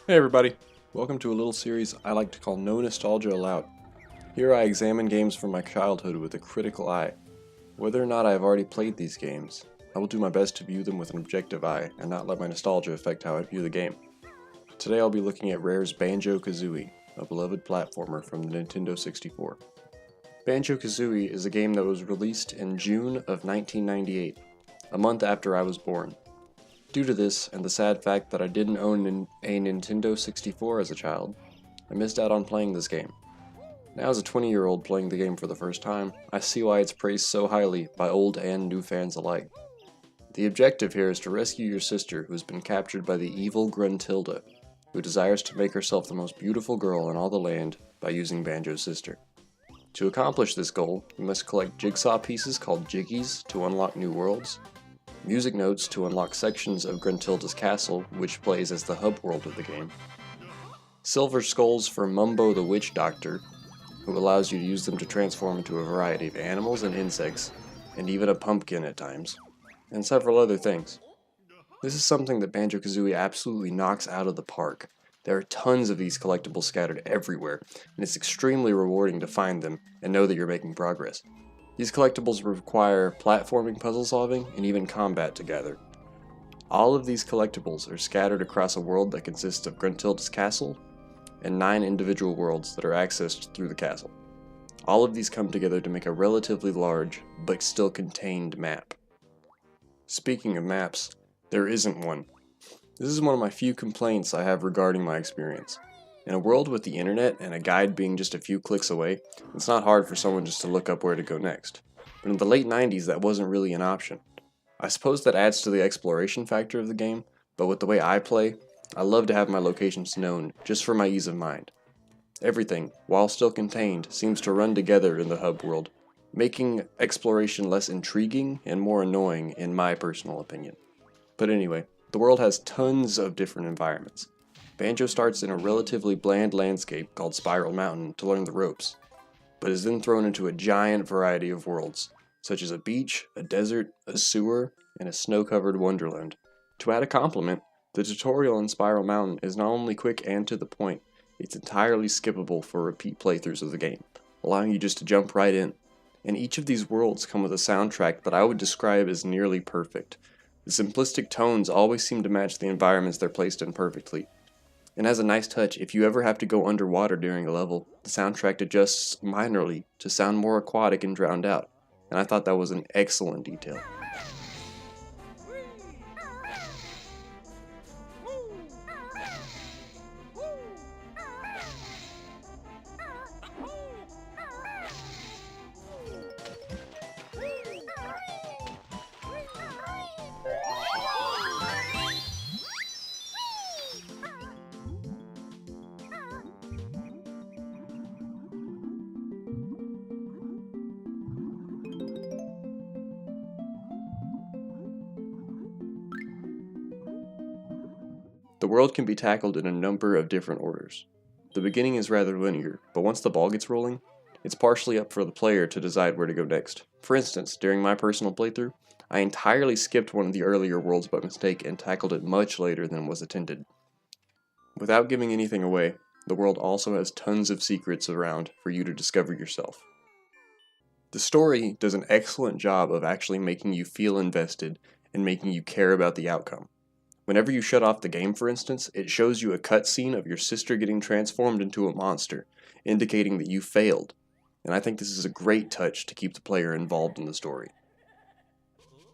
Hey everybody, welcome to a little series I like to call No Nostalgia Allowed. Here I examine games from my childhood with a critical eye. Whether or not I have already played these games, I will do my best to view them with an objective eye and not let my nostalgia affect how I view the game. Today I'll be looking at Rare's Banjo-Kazooie, a beloved platformer from the Nintendo 64. Banjo-Kazooie is a game that was released in June of 1998, a month after I was born. Due to this, and the sad fact that I didn't own a Nintendo 64 as a child, I missed out on playing this game. Now as a 20-year-old playing the game for the first time, I see why it's praised so highly by old and new fans alike. The objective here is to rescue your sister who has been captured by the evil Gruntilda, who desires to make herself the most beautiful girl in all the land by using Banjo's sister. To accomplish this goal, you must collect jigsaw pieces called Jiggies to unlock new worlds, music notes to unlock sections of Gruntilda's castle, which plays as the hub world of the game, silver skulls for Mumbo the Witch Doctor, who allows you to use them to transform into a variety of animals and insects, and even a pumpkin at times, and several other things. This is something that Banjo-Kazooie absolutely knocks out of the park. There are tons of these collectibles scattered everywhere, and it's extremely rewarding to find them and know that you're making progress. These collectibles require platforming, puzzle solving, and even combat to gather. All of these collectibles are scattered across a world that consists of Gruntilda's castle and 9 individual worlds that are accessed through the castle. All of these come together to make a relatively large, but still contained map. Speaking of maps, there isn't one. This is one of my few complaints I have regarding my experience. In a world with the internet and a guide being just a few clicks away, it's not hard for someone just to look up where to go next. But in the late 90s, that wasn't really an option. I suppose that adds to the exploration factor of the game, but with the way I play, I love to have my locations known, just for my ease of mind. Everything, while still contained, seems to run together in the hub world, making exploration less intriguing and more annoying in my personal opinion. But anyway, the world has tons of different environments. Banjo starts in a relatively bland landscape called Spiral Mountain to learn the ropes, but is then thrown into a giant variety of worlds, such as a beach, a desert, a sewer, and a snow-covered wonderland. To add a compliment, the tutorial in Spiral Mountain is not only quick and to the point, it's entirely skippable for repeat playthroughs of the game, allowing you just to jump right in. And each of these worlds come with a soundtrack that I would describe as nearly perfect. The simplistic tones always seem to match the environments they're placed in perfectly. And as a nice touch, if you ever have to go underwater during a level, the soundtrack adjusts minorly to sound more aquatic and drowned out, and I thought that was an excellent detail. The world can be tackled in a number of different orders. The beginning is rather linear, but once the ball gets rolling, it's partially up for the player to decide where to go next. For instance, during my personal playthrough, I entirely skipped one of the earlier worlds by mistake and tackled it much later than was intended. Without giving anything away, the world also has tons of secrets around for you to discover yourself. The story does an excellent job of actually making you feel invested and making you care about the outcome. Whenever you shut off the game, for instance, it shows you a cutscene of your sister getting transformed into a monster, indicating that you failed, and I think this is a great touch to keep the player involved in the story.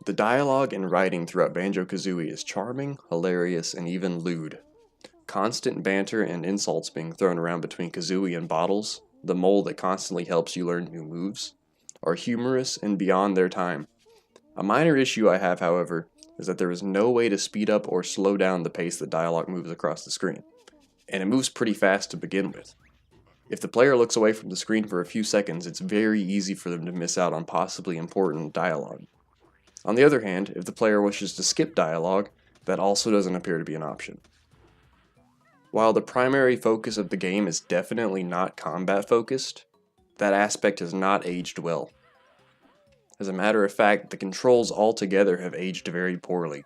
The dialogue and writing throughout Banjo-Kazooie is charming, hilarious, and even lewd. Constant banter and insults being thrown around between Kazooie and Bottles, the mole that constantly helps you learn new moves, are humorous and beyond their time. A minor issue I have, however, is that there is no way to speed up or slow down the pace that dialogue moves across the screen, and it moves pretty fast to begin with. If the player looks away from the screen for a few seconds, it's very easy for them to miss out on possibly important dialogue. On the other hand, if the player wishes to skip dialogue, that also doesn't appear to be an option. While the primary focus of the game is definitely not combat focused, that aspect has not aged well. As a matter of fact, the controls altogether have aged very poorly.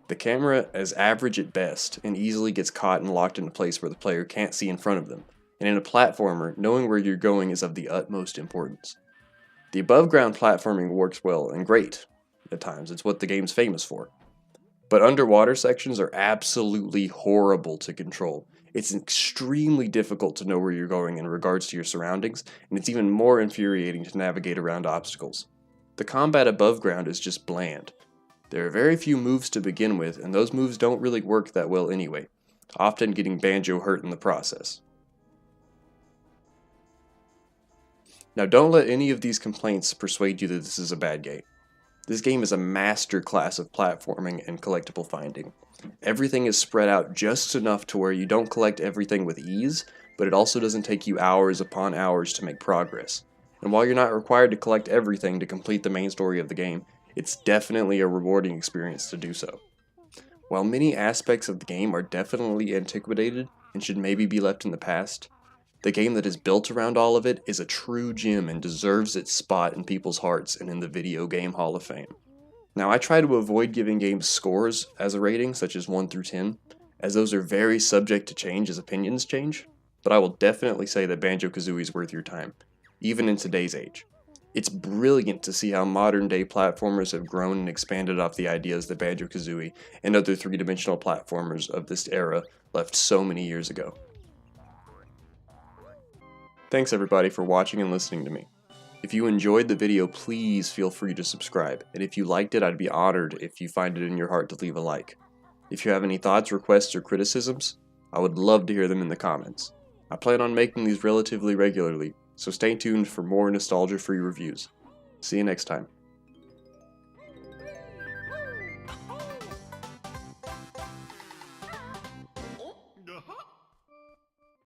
The camera is average at best and easily gets caught and locked in a place where the player can't see in front of them, and in a platformer, knowing where you're going is of the utmost importance. The above ground platforming works well and great at times, it's what the game's famous for. But underwater sections are absolutely horrible to control. It's extremely difficult to know where you're going in regards to your surroundings, and it's even more infuriating to navigate around obstacles. The combat above ground is just bland. There are very few moves to begin with, and those moves don't really work that well anyway, often getting Banjo hurt in the process. Now don't let any of these complaints persuade you that this is a bad game. This game is a master class of platforming and collectible finding. Everything is spread out just enough to where you don't collect everything with ease, but it also doesn't take you hours upon hours to make progress. And while you're not required to collect everything to complete the main story of the game, it's definitely a rewarding experience to do so. While many aspects of the game are definitely antiquated and should maybe be left in the past, the game that is built around all of it is a true gem and deserves its spot in people's hearts and in the video game Hall of Fame. Now I try to avoid giving games scores as a rating, such as 1 through 10, as those are very subject to change as opinions change, but I will definitely say that Banjo-Kazooie is worth your time, even in today's age. It's brilliant to see how modern day platformers have grown and expanded off the ideas that Banjo-Kazooie and other three-dimensional platformers of this era left so many years ago. Thanks everybody for watching and listening to me. If you enjoyed the video, please feel free to subscribe, and if you liked it, I'd be honored if you find it in your heart to leave a like. If you have any thoughts, requests, or criticisms, I would love to hear them in the comments. I plan on making these relatively regularly, so stay tuned for more nostalgia-free reviews. See you next time.